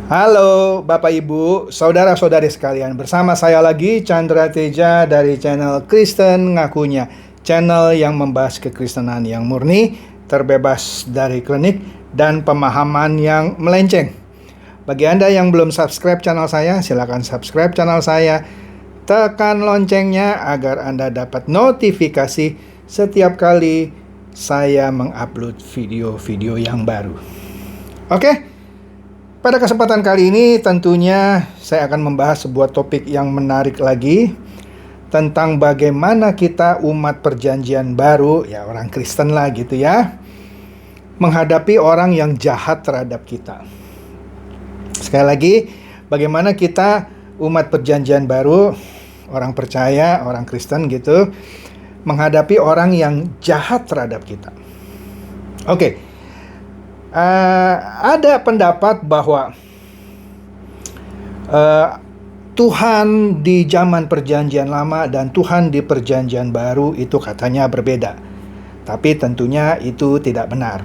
Halo Bapak Ibu, saudara-saudari sekalian. Bersama saya lagi Chandra Teja dari channel Kristen Ngakunya. Channel yang membahas kekristenan yang murni, terbebas dari klinik dan pemahaman yang melenceng. Bagi Anda yang belum subscribe channel saya, silakan subscribe channel saya. Tekan loncengnya agar Anda dapat notifikasi setiap kali saya mengupload video-video yang baru. Oke? Pada kesempatan kali ini tentunya saya akan membahas sebuah topik yang menarik lagi tentang bagaimana kita umat perjanjian baru, ya orang Kristen lah gitu ya, menghadapi orang yang jahat terhadap kita. Sekali lagi, bagaimana kita umat perjanjian baru, orang percaya, orang Kristen gitu, menghadapi orang yang jahat terhadap kita. Oke. Ada pendapat bahwa Tuhan di zaman perjanjian lama dan Tuhan di perjanjian baru itu katanya berbeda. Tapi tentunya itu tidak benar.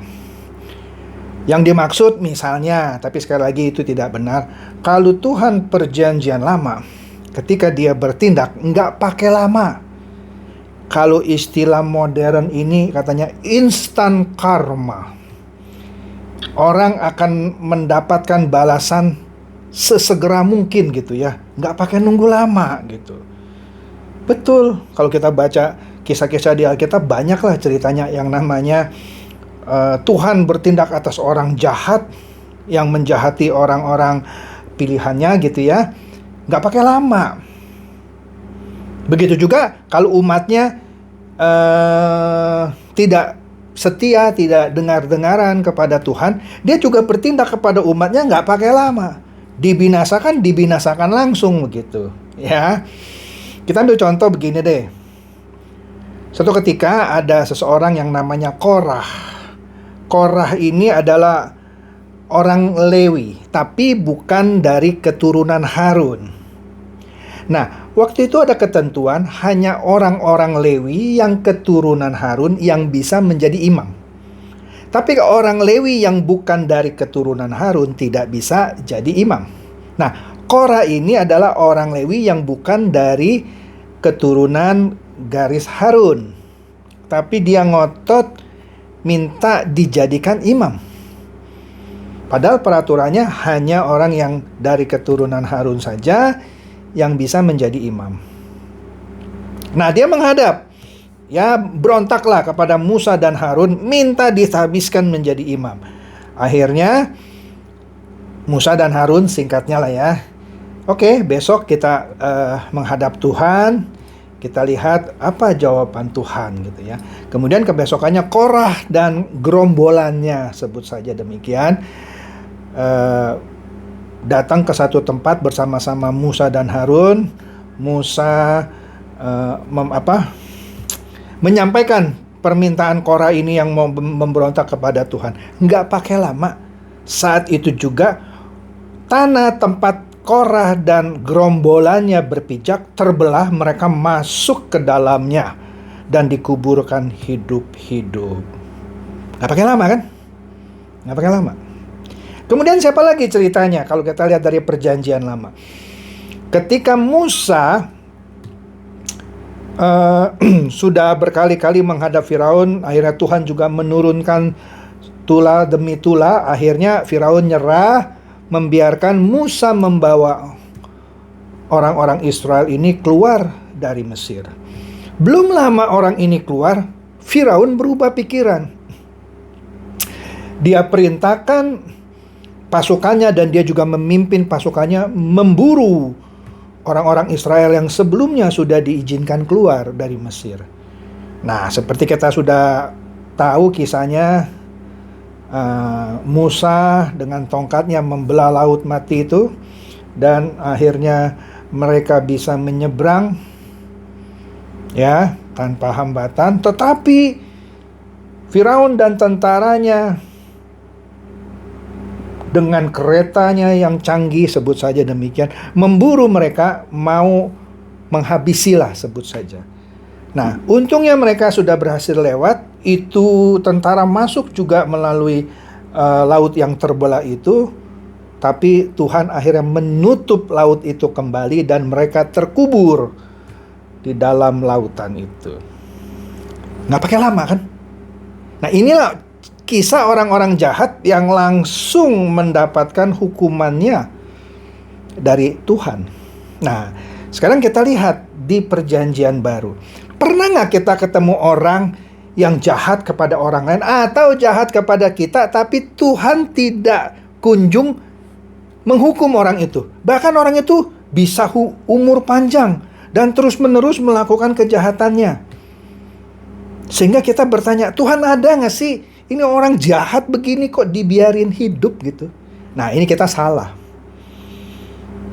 Yang dimaksud misalnya, tapi sekali lagi itu tidak benar. Kalau Tuhan perjanjian lama, ketika dia bertindak nggak pakai lama. Kalau istilah modern ini katanya instant karma. Orang akan mendapatkan balasan sesegera mungkin gitu ya, nggak pakai nunggu lama gitu. Betul, kalau kita baca kisah-kisah di Alkitab banyaklah ceritanya yang namanya Tuhan bertindak atas orang jahat yang menjahati orang-orang pilihannya gitu ya, nggak pakai lama. Begitu juga kalau umatnya tidak setia, tidak dengar-dengaran kepada Tuhan, dia juga bertindak kepada umatnya nggak pakai lama. Dibinasakan langsung begitu. Ya, kita ambil contoh begini deh. Suatu ketika ada seseorang yang namanya Korah. Korah ini adalah orang Lewi, tapi bukan dari keturunan Harun. Nah, waktu itu ada ketentuan hanya orang-orang Lewi yang keturunan Harun yang bisa menjadi imam. Tapi orang Lewi yang bukan dari keturunan Harun tidak bisa jadi imam. Nah, Korah ini adalah orang Lewi yang bukan dari keturunan garis Harun. Tapi dia ngotot minta dijadikan imam. Padahal peraturannya hanya orang yang dari keturunan Harun saja yang bisa menjadi imam. Nah, dia menghadap, ya berontaklah kepada Musa dan Harun, minta dihabiskan menjadi imam. Akhirnya Musa dan Harun, singkatnya lah ya, oke, besok kita menghadap Tuhan, kita lihat apa jawaban Tuhan gitu ya. Kemudian kebesokannya Korah dan gerombolannya, sebut saja demikian, datang ke satu tempat bersama-sama Musa dan Harun. Musa menyampaikan permintaan Korah ini yang mau memberontak kepada Tuhan. Nggak pakai lama. Saat itu juga tanah tempat Korah dan gerombolannya berpijak terbelah, mereka masuk ke dalamnya dan dikuburkan hidup-hidup. Nggak pakai lama kan? Nggak pakai lama. Kemudian siapa lagi ceritanya kalau kita lihat dari perjanjian lama? Ketika Musa sudah berkali-kali menghadap Firaun, akhirnya Tuhan juga menurunkan tula demi tula. Akhirnya Firaun nyerah, membiarkan Musa membawa orang-orang Israel ini keluar dari Mesir. Belum lama orang ini keluar, Firaun berubah pikiran. Dia perintahkan pasukannya dan dia juga memimpin pasukannya memburu orang-orang Israel yang sebelumnya sudah diizinkan keluar dari Mesir. Nah, seperti kita sudah tahu kisahnya, Musa dengan tongkatnya membelah laut mati itu, dan akhirnya mereka bisa menyeberang ya tanpa hambatan. Tetapi Firaun dan tentaranya dengan keretanya yang canggih, sebut saja demikian, memburu mereka, mau menghabisilah, sebut saja. Nah, untungnya mereka sudah berhasil lewat. Itu tentara masuk juga melalui laut yang terbelah itu. Tapi Tuhan akhirnya menutup laut itu kembali dan mereka terkubur di dalam lautan itu. Nggak pakai lama kan? Nah, inilah kisah orang-orang jahat yang langsung mendapatkan hukumannya dari Tuhan. Nah, sekarang kita lihat di Perjanjian Baru. Pernah nggak kita ketemu orang yang jahat kepada orang lain atau jahat kepada kita, tapi Tuhan tidak kunjung menghukum orang itu? Bahkan orang itu bisa umur panjang dan terus-menerus melakukan kejahatannya. Sehingga kita bertanya, Tuhan ada nggak sih? Ini orang jahat begini kok dibiarin hidup gitu. Nah, ini kita salah.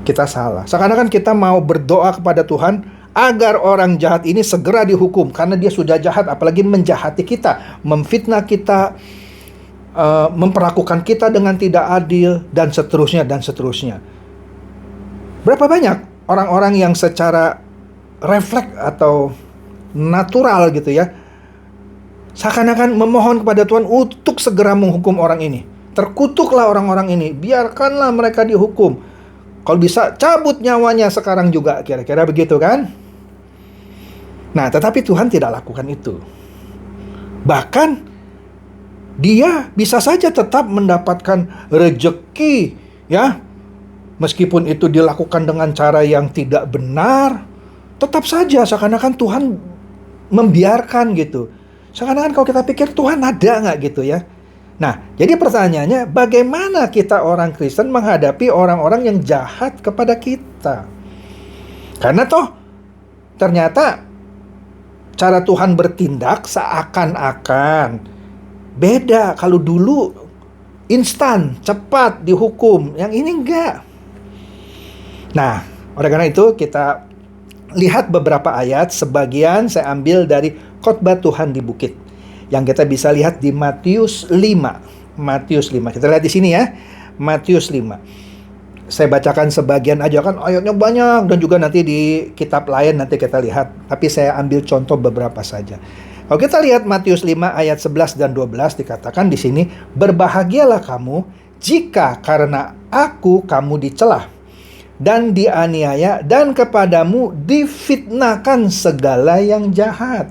Kita salah. Seakan-akan kita mau berdoa kepada Tuhan agar orang jahat ini segera dihukum karena dia sudah jahat, apalagi menjahati kita, memfitnah kita, memperlakukan kita dengan tidak adil, dan seterusnya dan seterusnya. Berapa banyak orang-orang yang secara refleks atau natural gitu ya, seakan-akan memohon kepada Tuhan untuk segera menghukum orang ini. Terkutuklah orang-orang ini, biarkanlah mereka dihukum. Kalau bisa cabut nyawanya sekarang juga, kira-kira begitu kan? Nah, tetapi Tuhan tidak lakukan itu. Bahkan dia bisa saja tetap mendapatkan rejeki, ya. Meskipun itu dilakukan dengan cara yang tidak benar, tetap saja seakan-akan Tuhan membiarkan gitu. Seakan-akan kalau kita pikir Tuhan ada nggak gitu ya. Nah, jadi pertanyaannya, bagaimana kita orang Kristen menghadapi orang-orang yang jahat kepada kita? Karena toh ternyata cara Tuhan bertindak seakan-akan beda. Kalau dulu instan, cepat dihukum, yang ini enggak. Nah, oleh karena itu kita lihat beberapa ayat. Sebagian saya ambil dari khotbah Tuhan di bukit, yang kita bisa lihat di Matius 5. Matius 5. Kita lihat di sini ya. Matius 5. Saya bacakan sebagian aja kan ayatnya banyak, dan juga nanti di kitab lain nanti kita lihat. Tapi saya ambil contoh beberapa saja. Kalau kita lihat Matius 5 ayat 11 dan 12 dikatakan di sini, "Berbahagialah kamu jika karena aku kamu dicela dan dianiaya dan kepadamu difitnahkan segala yang jahat."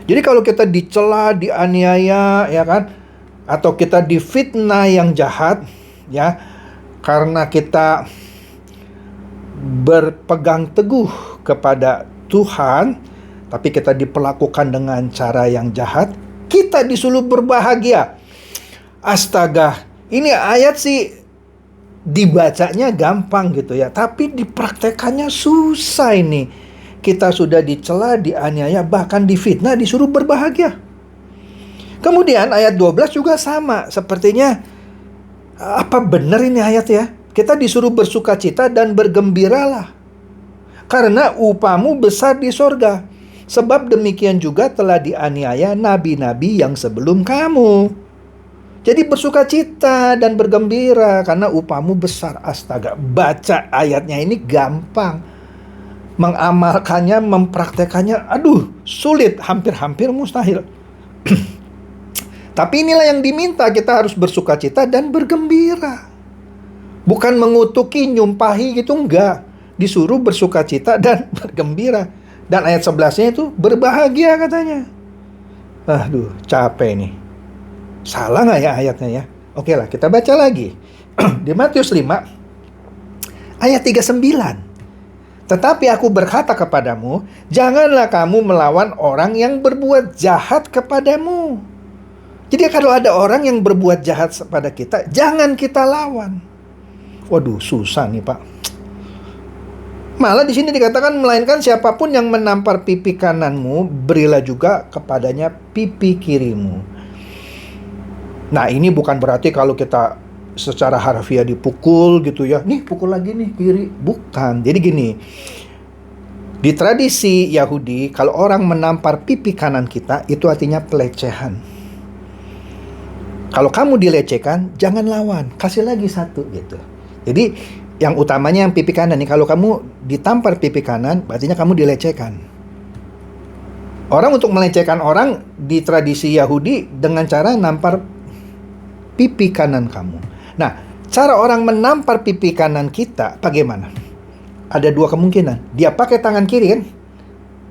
Jadi kalau kita dicela, dianiaya, ya kan, atau kita difitnah yang jahat, ya, karena kita berpegang teguh kepada Tuhan, tapi kita diperlakukan dengan cara yang jahat, kita disuruh berbahagia. Astaga, ini ayat sih dibacanya gampang gitu ya, tapi dipraktekannya susah ini. Kita sudah dicela, dianiaya, bahkan difitnah, disuruh berbahagia. Kemudian ayat 12 juga sama. Sepertinya apa benar ini ayat ya? Kita disuruh bersukacita dan bergembiralah, karena upahmu besar di sorga. Sebab demikian juga telah dianiaya nabi-nabi yang sebelum kamu. Jadi bersukacita dan bergembira karena upahmu besar. Astaga, baca ayatnya ini gampang. Mengamalkannya, mempraktekannya, aduh, sulit, hampir-hampir mustahil. Tapi inilah yang diminta, kita harus bersukacita dan bergembira. Bukan mengutuki, nyumpahi gitu, enggak. Disuruh bersukacita dan bergembira. Dan ayat 11-nya itu berbahagia katanya. Aduh, capek nih. Salah nggak ya ayatnya ya? Oke lah, kita baca lagi. Di Matius 5, ayat 39. "Tetapi aku berkata kepadamu, janganlah kamu melawan orang yang berbuat jahat kepadamu." Jadi kalau ada orang yang berbuat jahat kepada kita, jangan kita lawan. Waduh, susah nih Pak. Malah di sini dikatakan, melainkan siapapun yang menampar pipi kananmu, berilah juga kepadanya pipi kirimu. Nah, ini bukan berarti kalau kita secara harfiah dipukul gitu ya. Nih, pukul lagi nih kiri. Bukan. Jadi gini. Di tradisi Yahudi, kalau orang menampar pipi kanan kita, itu artinya pelecehan. Kalau kamu dilecehkan, jangan lawan. Kasih lagi satu gitu. Jadi yang utamanya yang pipi kanan nih. Kalau kamu ditampar pipi kanan, berarti kamu dilecehkan. Orang untuk melecehkan orang di tradisi Yahudi dengan cara nampar pipi kanan kamu. Nah, Cara orang menampar pipi kanan kita bagaimana? Ada dua kemungkinan. Dia pakai tangan kiri kan?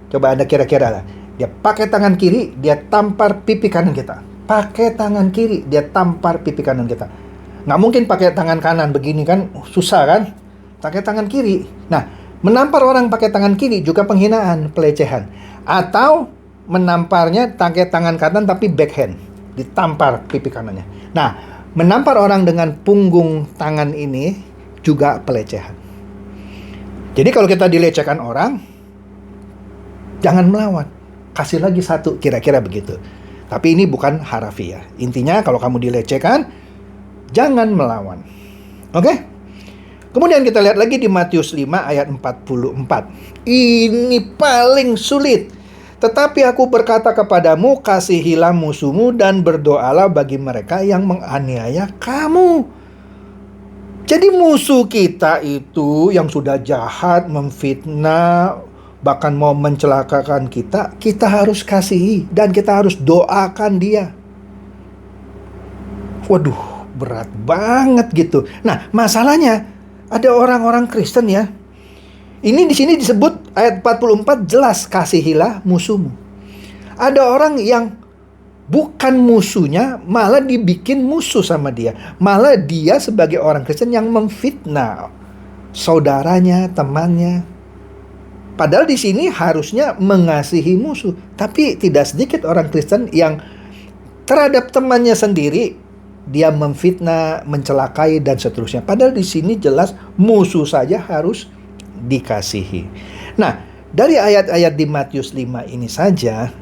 Coba Anda kira-kira lah. Dia pakai tangan kiri, dia tampar pipi kanan kita. Pakai tangan kiri, dia tampar pipi kanan kita. Nggak mungkin pakai tangan kanan begini kan? Susah kan? Pakai tangan kiri. Nah, menampar orang pakai tangan kiri juga penghinaan, pelecehan. Atau menamparnya pakai tangan kanan tapi backhand. Ditampar pipi kanannya. Nah, menampar orang dengan punggung tangan ini juga pelecehan. Jadi kalau kita dilecehkan orang, jangan melawan. Kasih lagi satu, kira-kira begitu. Tapi ini bukan harafiah. Intinya kalau kamu dilecehkan, jangan melawan. Oke? Kemudian kita lihat lagi di Matius 5 ayat 44. Ini paling sulit. Tetapi aku berkata kepadamu, kasihilah musuhmu dan berdoalah bagi mereka yang menganiaya kamu. Jadi musuh kita itu yang sudah jahat, memfitnah, bahkan mau mencelakakan kita, kita harus kasihi dan kita harus doakan dia. Waduh, berat banget gitu. Nah, masalahnya ada orang-orang Kristen ya. Ini di sini disebut ayat 44 jelas, kasihilah musuhmu. Ada orang yang bukan musuhnya, malah dibikin musuh sama dia. Malah dia sebagai orang Kristen yang memfitnah saudaranya, temannya. Padahal di sini harusnya mengasihi musuh. Tapi tidak sedikit orang Kristen yang terhadap temannya sendiri dia memfitnah, mencelakai dan seterusnya. Padahal di sini jelas musuh saja harus dikasihi. Nah, dari ayat-ayat di Matius 5 ini saja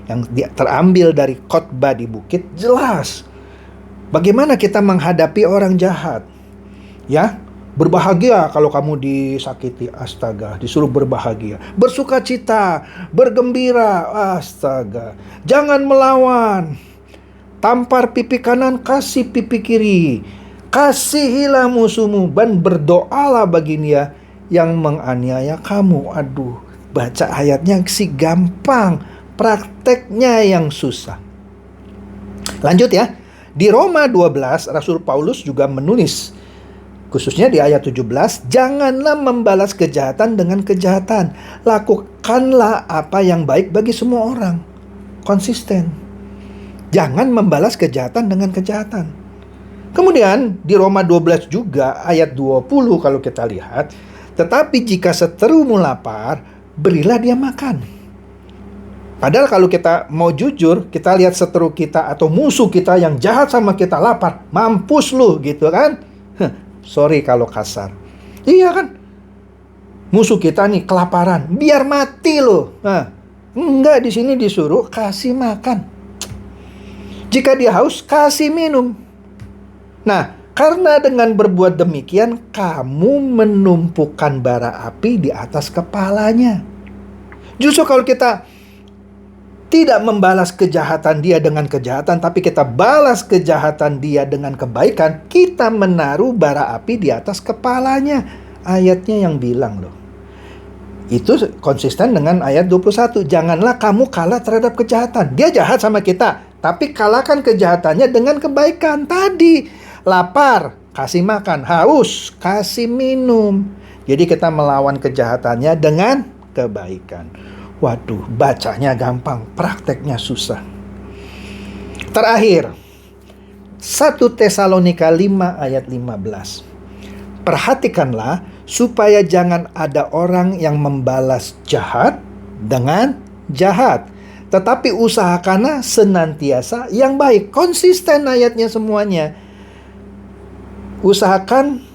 yang terambil dari khotbah di bukit jelas bagaimana kita menghadapi orang jahat. Ya, berbahagia kalau kamu disakiti, astaga, disuruh berbahagia. Bersukacita, bergembira, astaga. Jangan melawan. Tampar pipi kanan, kasih pipi kiri. Kasihilah musuhmu dan berdoalah bagi dia yang menganiaya kamu. Aduh, baca ayatnya sih gampang, prakteknya yang susah. Lanjut ya. Di Roma 12, Rasul Paulus juga menulis, khususnya di ayat 17, janganlah membalas kejahatan dengan kejahatan. Lakukanlah apa yang baik bagi semua orang. Konsisten. Jangan membalas kejahatan dengan kejahatan. Kemudian di Roma 12 juga ayat 20 kalau kita lihat, tetapi jika seterumu lapar, berilah dia makan. Padahal kalau kita mau jujur, kita lihat seteru kita atau musuh kita yang jahat sama kita lapar, mampus lu gitu kan. Sorry kalau kasar. Iya kan? Musuh kita nih kelaparan, biar mati lu. Nah, enggak, di sini disuruh kasih makan. Jika dia haus, kasih minum. Nah, karena dengan berbuat demikian, kamu menumpukan bara api di atas kepalanya. Justru kalau kita tidak membalas kejahatan dia dengan kejahatan, tapi kita balas kejahatan dia dengan kebaikan, kita menaruh bara api di atas kepalanya. Ayatnya yang bilang loh. Itu konsisten dengan ayat 21. Janganlah kamu kalah terhadap kejahatan. Dia jahat sama kita, tapi kalahkan kejahatannya dengan kebaikan. Tadi, lapar, kasih makan. Haus, kasih minum. Jadi kita melawan kejahatannya dengan kebaikan. Waduh, bacanya gampang, prakteknya susah. Terakhir, 1 Tesalonika 5 ayat 15. Perhatikanlah supaya jangan ada orang yang membalas jahat dengan jahat, tetapi usahakanlah senantiasa yang baik. Konsisten ayatnya semuanya. Usahakan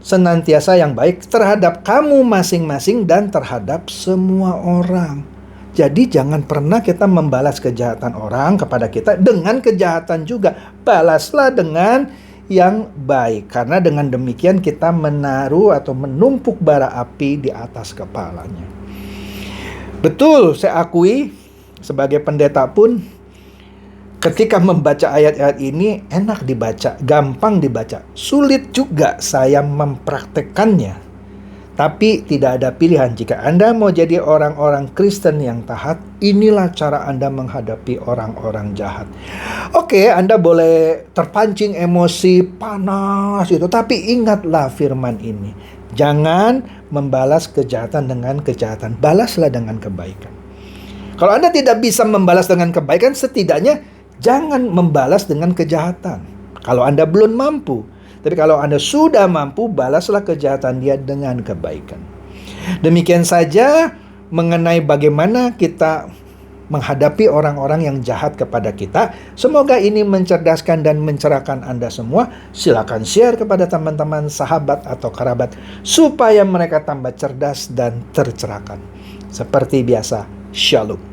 senantiasa yang baik terhadap kamu masing-masing dan terhadap semua orang. Jadi jangan pernah kita membalas kejahatan orang kepada kita dengan kejahatan juga. Balaslah dengan yang baik. Karena dengan demikian kita menaruh atau menumpuk bara api di atas kepalanya. Betul, saya akui sebagai pendeta pun ketika membaca ayat-ayat ini enak dibaca, gampang dibaca. Sulit juga saya mempraktekannya. Tapi tidak ada pilihan. Jika Anda mau jadi orang-orang Kristen yang taat, inilah cara Anda menghadapi orang-orang jahat. Oke, Anda boleh terpancing emosi, panas itu, tapi ingatlah firman ini. Jangan membalas kejahatan dengan kejahatan, balaslah dengan kebaikan. Kalau Anda tidak bisa membalas dengan kebaikan, setidaknya jangan membalas dengan kejahatan. Kalau Anda belum mampu. Tapi kalau Anda sudah mampu, balaslah kejahatan dia dengan kebaikan. Demikian saja mengenai bagaimana kita menghadapi orang-orang yang jahat kepada kita. Semoga ini mencerdaskan dan mencerahkan Anda semua. Silakan share kepada teman-teman, sahabat, atau kerabat, supaya mereka tambah cerdas dan tercerahkan. Seperti biasa, Shalom.